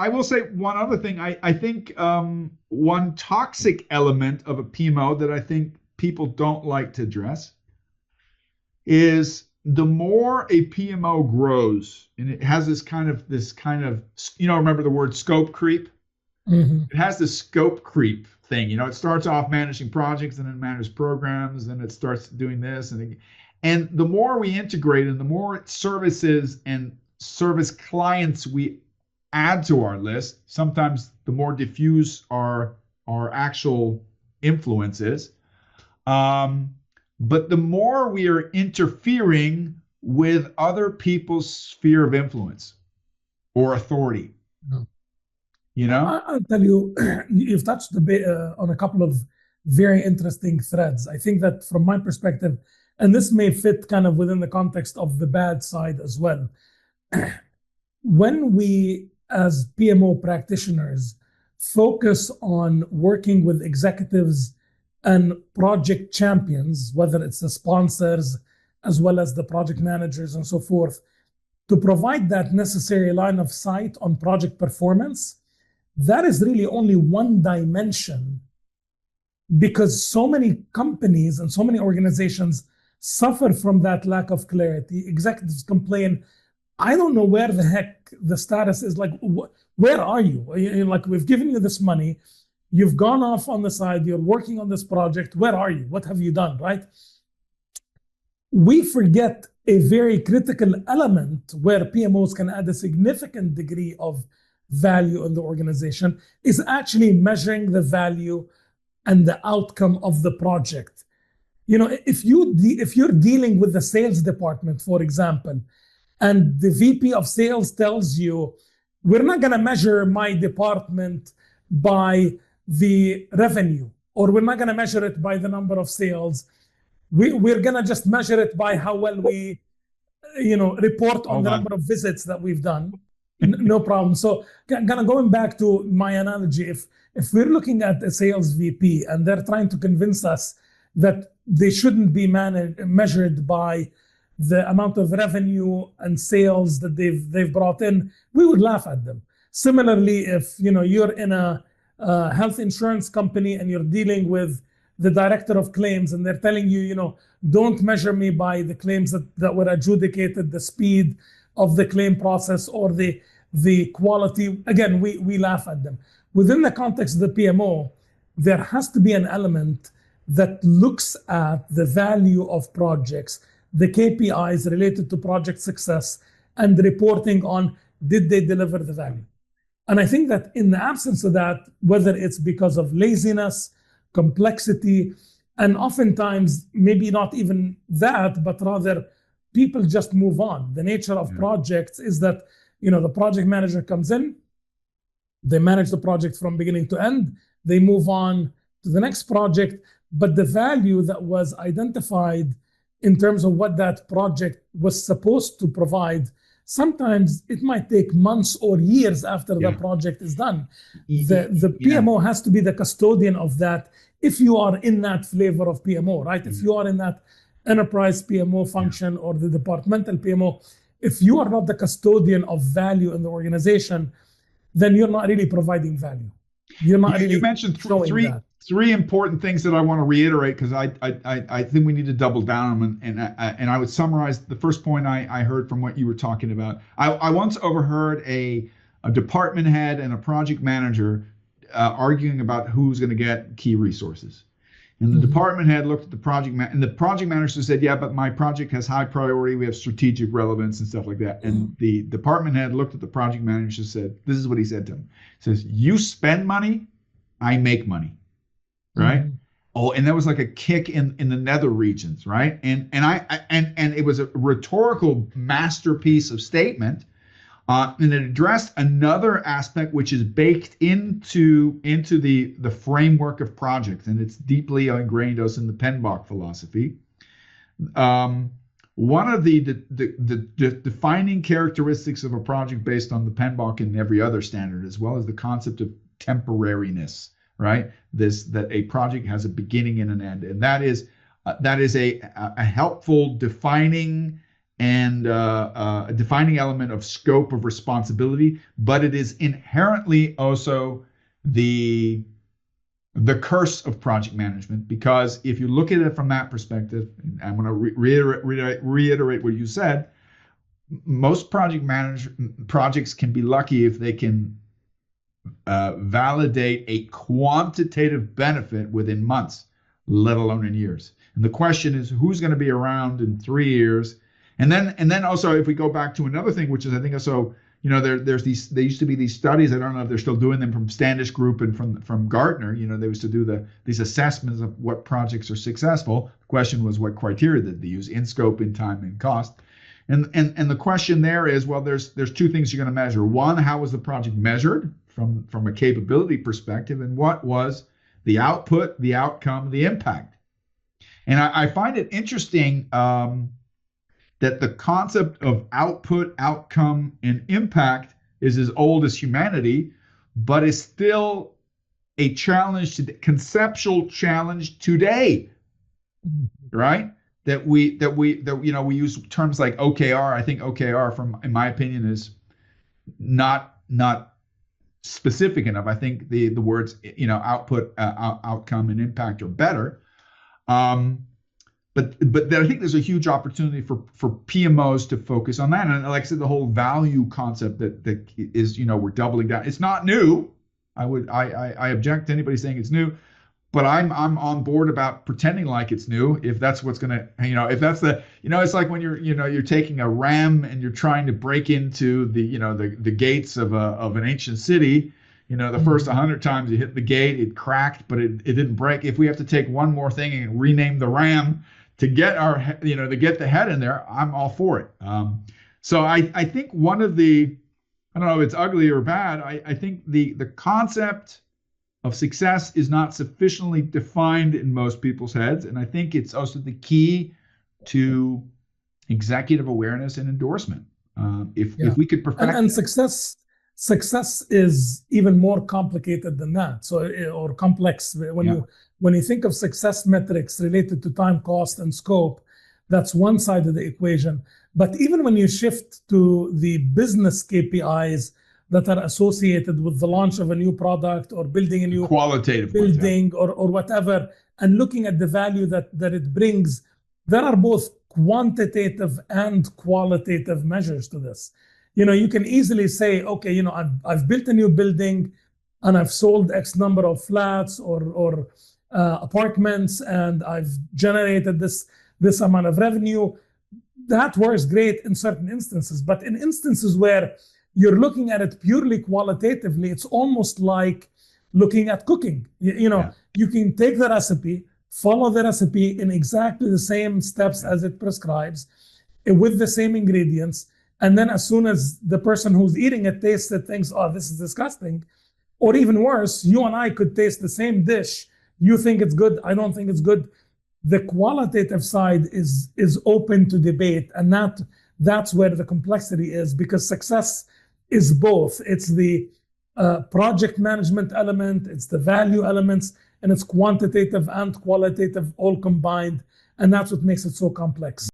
I will say one other thing. I think one toxic element of a PMO that I think people don't like to address is the more a PMO grows, and it has this kind of, remember the word scope creep? Mm-hmm. It has this scope creep thing. It starts off managing projects and then manages programs, and it starts doing this. And the more we integrate and the more services and service clients we add to our list, sometimes the more diffuse our actual influence is. But the more we are interfering with other people's sphere of influence or authority. I'll tell you, you've touched a bit on a couple of very interesting threads. I think that from my perspective, and this may fit kind of within the context of the bad side as well, when we as PMO practitioners focus on working with executives and project champions, whether it's the sponsors as well as the project managers and so forth, to provide that necessary line of sight on project performance, that is really only one dimension, because so many companies and so many organizations suffer from that lack of clarity. Executives complain, I don't know where the heck the status is. Like, where are you? Like, we've given you this money. You've gone off on the side. You're working on this project. Where are you? What have you done, right? We forget a very critical element where PMOs can add a significant degree of value in the organization is actually measuring the value and the outcome of the project. If you're dealing with the sales department, for example, and the VP of sales tells you, we're not going to measure my department by the revenue, or we're not going to measure it by the number of sales. We're going to just measure it by how well we, report on the number of visits that we've done. No problem. So kind of going back to my analogy, if we're looking at a sales VP and they're trying to convince us that they shouldn't be measured by the amount of revenue and sales that they've brought in, we would laugh at them. Similarly, if you're in a health insurance company and you're dealing with the director of claims and they're telling you, don't measure me by the claims that were adjudicated, the speed of the claim process or the quality, again, we laugh at them. Within the context of the PMO, there has to be an element that looks at the value of projects, the KPIs related to project success, and reporting on, did they deliver the value? And I think that in the absence of that, whether it's because of laziness, complexity, and oftentimes maybe not even that, but rather people just move on. The nature of projects is that, the project manager comes in, they manage the project from beginning to end, they move on to the next project, but the value that was identified in terms of what that project was supposed to provide, sometimes it might take months or years after the project is done. The PMO has to be the custodian of that if you are in that flavor of PMO, right? If you are in that enterprise PMO function or the departmental PMO, if you are not the custodian of value in the organization, then you're not really providing value. You're not really. You mentioned three important things that I want to reiterate, because I think we need to double down on them, and I would summarize the first point I heard from what you were talking about. I once overheard a department head and a project manager arguing about who's going to get key resources. And the department head looked at the project and the project manager said, yeah, but my project has high priority. We have strategic relevance and stuff like that. And the department head looked at the project manager and said, this is what he said to him. He says, you spend money, I make money, right? Oh, and that was like a kick in the nether regions, right? And it was a rhetorical masterpiece of statement. And it addressed another aspect which is baked into the framework of projects, and it's deeply ingrained us in the PMBOK philosophy. One of the defining characteristics of a project based on the PMBOK and every other standard, as well as the concept of temporariness, right? That a project has a beginning and an end, and that is a helpful defining and a defining element of scope of responsibility, but it is inherently also the curse of project management, because if you look at it from that perspective, and I'm going to reiterate what you said, most projects can be lucky if they can validate a quantitative benefit within months, let alone in years. And the question is, who's going to be around in 3 years? And then also, if we go back to another thing, which is, I think also, there used to be these studies. I don't know if they're still doing them, from Standish Group and from Gartner. They used to do these assessments of what projects are successful. The question was, what criteria did they use? In scope, in time, and cost. And the question there is, well, there's two things you're going to measure. One, how was the project measured from a capability perspective, and what was the output, the outcome, the impact? And I find it interesting that the concept of output, outcome, and impact is as old as humanity, but is still a challenge, conceptual challenge today, right? That we use terms like OKR. I think OKR, in my opinion, is not specific enough. I think the words output, outcome, and impact are better. But I think there's a huge opportunity for PMOs to focus on that. And like I said, the whole value concept that is, we're doubling down. It's not new. I object to anybody saying it's new, but I'm on board about pretending like it's new, if that's what's going to, if that's it's like when you're taking a ram and you're trying to break into the gates of an ancient city. The first 100 times you hit the gate, it cracked, but it didn't break. If we have to take one more thing and rename the ram to get to get the head in there, I'm all for it. So I think one of the, I don't know if it's ugly or bad, I think the concept of success is not sufficiently defined in most people's heads. And I think it's also the key to executive awareness and endorsement. If we could perfect and success is even more complicated than that. So, or complex. When you think of success metrics related to time, cost, and scope, that's one side of the equation. But even when you shift to the business KPIs that are associated with the launch of a new product or building a new qualitative building or whatever, and looking at the value that it brings, there are both quantitative and qualitative measures to this. You can easily say, okay, I've built a new building and I've sold X number of flats or apartments, and I've generated this amount of revenue. That works great in certain instances, but in instances where you're looking at it purely qualitatively, it's almost like looking at cooking. You can take the recipe, follow the recipe in exactly the same steps as it prescribes, with the same ingredients, and then as soon as the person who's eating it tastes it, thinks, oh, this is disgusting. Or even worse, you and I could taste the same dish. You think it's good, I don't think it's good. The qualitative side is open to debate, and that's where the complexity is, because success is both. It's the project management element, it's the value elements, and it's quantitative and qualitative all combined, and that's what makes it so complex.